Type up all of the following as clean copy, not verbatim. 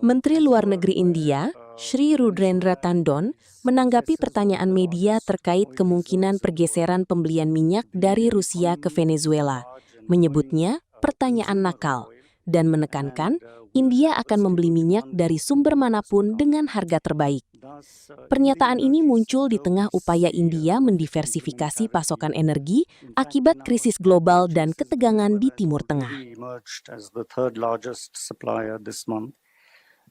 Menteri Luar Negeri India, Shri Rudrendra Tandon, menanggapi pertanyaan media terkait kemungkinan pergeseran pembelian minyak dari Rusia ke Venezuela, menyebutnya pertanyaan nakal, dan menekankan India akan membeli minyak dari sumber manapun dengan harga terbaik. Pernyataan ini muncul di tengah upaya India mendiversifikasi pasokan energi akibat krisis global dan ketegangan di Timur Tengah.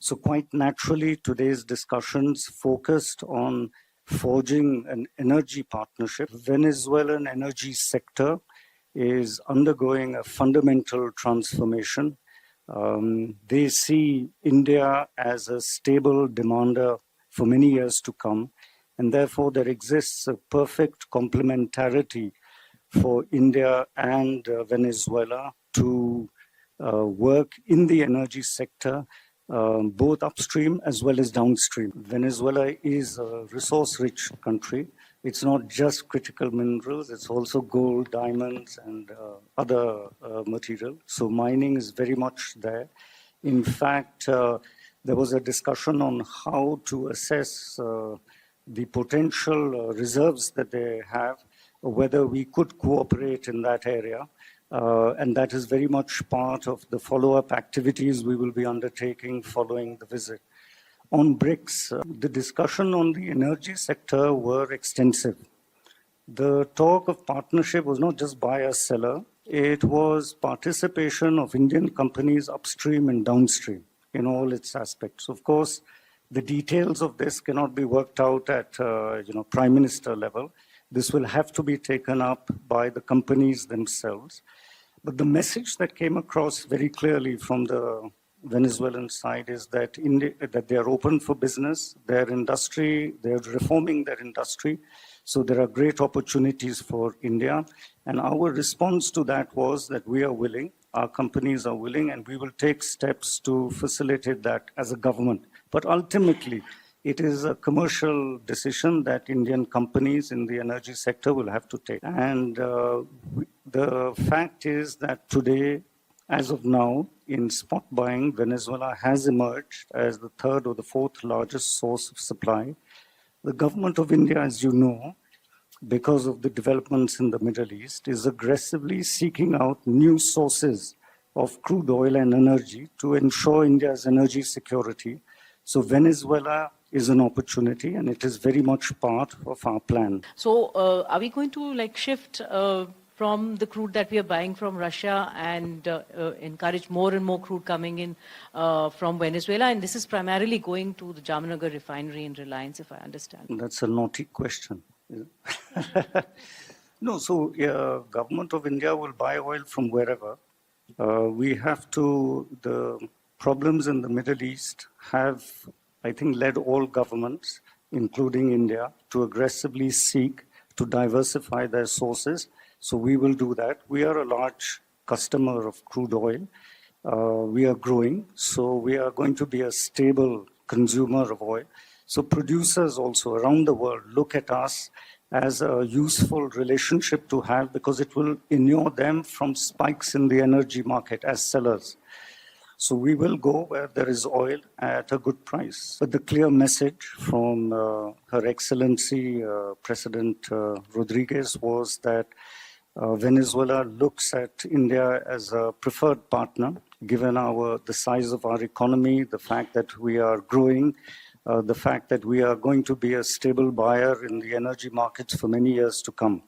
So quite naturally, today's discussions focused on forging an energy partnership. Venezuelan energy sector is undergoing a fundamental transformation. They see India as a stable demander for many years to come, and therefore there exists a perfect complementarity for India and Venezuela to work in the energy sector, both upstream as well as downstream. Venezuela is a resource-rich country. It's not just critical minerals, it's also gold, diamonds, and other material. So mining is very much there. In fact, there was a discussion on how to assess the potential reserves that they have, whether we could cooperate in that area. And that is very much part of the follow-up activities we will be undertaking following the visit. On BRICS, the discussion on the energy sector were extensive. The talk of partnership was not just buyer-seller, it was participation of Indian companies upstream and downstream in all its aspects. Of course, the details of this cannot be worked out at Prime Minister level. This will have to be taken up by the companies themselves. But the message that came across very clearly from the Venezuelan side is that that they are open for business, their industry, they're reforming their industry. So there are great opportunities for India. And our response to that was that we are willing, our companies are willing, and we will take steps to facilitate that as a government. But ultimately, it is a commercial decision that Indian companies in the energy sector will have to take. And the fact is that today, as of now, in spot buying, Venezuela has emerged as the third or the fourth largest source of supply. The government of India, as you know, because of the developments in the Middle East, is aggressively seeking out new sources of crude oil and energy to ensure India's energy security. So Venezuela is an opportunity, and it is very much part of our plan. So are we going to shift from the crude that we are buying from Russia and encourage more and more crude coming in from Venezuela? And this is primarily going to the Jamnagar refinery in Reliance, if I understand. That's a naughty question. No, so government of India will buy oil from wherever. We have to, the problems in the Middle East have, I think, led all governments, including India, to aggressively seek to diversify their sources. So we will do that. We are a large customer of crude oil. We are growing, so we are going to be a stable consumer of oil. So producers also around the world look at us as a useful relationship to have because it will inure them from spikes in the energy market as sellers. So we will go where there is oil at a good price. But the clear message from Her Excellency President Rodriguez was that Venezuela looks at India as a preferred partner, given the size of our economy, the fact that we are growing, the fact that we are going to be a stable buyer in the energy markets for many years to come.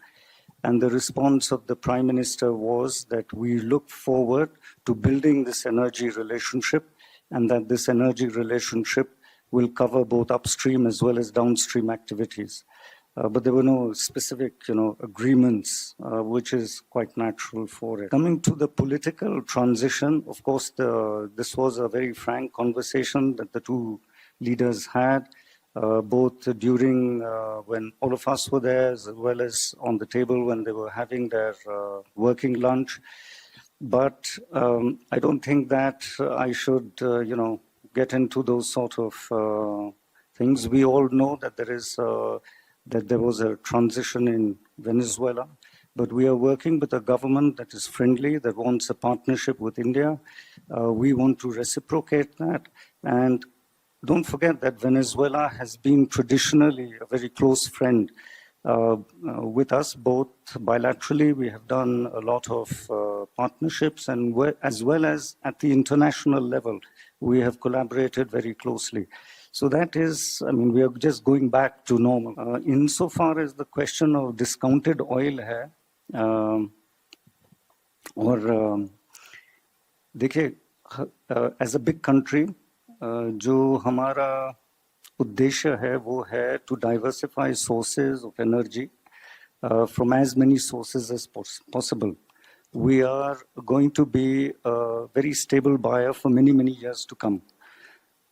And the response of the Prime Minister was that we look forward to building this energy relationship, and that this energy relationship will cover both upstream as well as downstream activities. But there were no specific, agreements, which is quite natural for it. Coming to the political transition, of course, this was a very frank conversation that the two leaders had, both during when all of us were there, as well as on the table when they were having their working lunch. But I don't think that I should, get into those sort of things. We all know that there was a transition in Venezuela, but we are working with a government that is friendly, that wants a partnership with India. We want to reciprocate that. And don't forget that Venezuela has been traditionally a very close friend with us, both bilaterally. We have done a lot of partnerships, and as well as at the international level, we have collaborated very closely. So that is, I mean, we are just going back to normal. Insofar as the question of discounted oil hai, देखिए, as a big country, जो हमारा उद्देश्य है वो है to diversify sources of energy from as many sources as possible. We are going to be a very stable buyer for many, many years to come.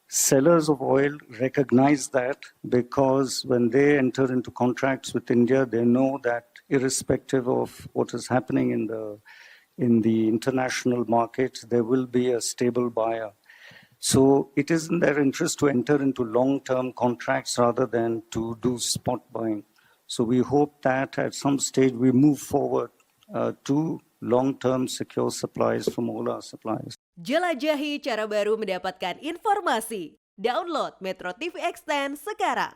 Sellers of oil recognize that because when they enter into contracts with India, they know that irrespective of what is happening in the international market, there will be a stable buyer. So it is in their interest to enter into long-term contracts rather than to do spot buying. So we hope that at some stage we move forward to long-term secure supplies from all our suppliers. Jelajahi cara baru mendapatkan informasi. Download MetroTV Extend sekarang.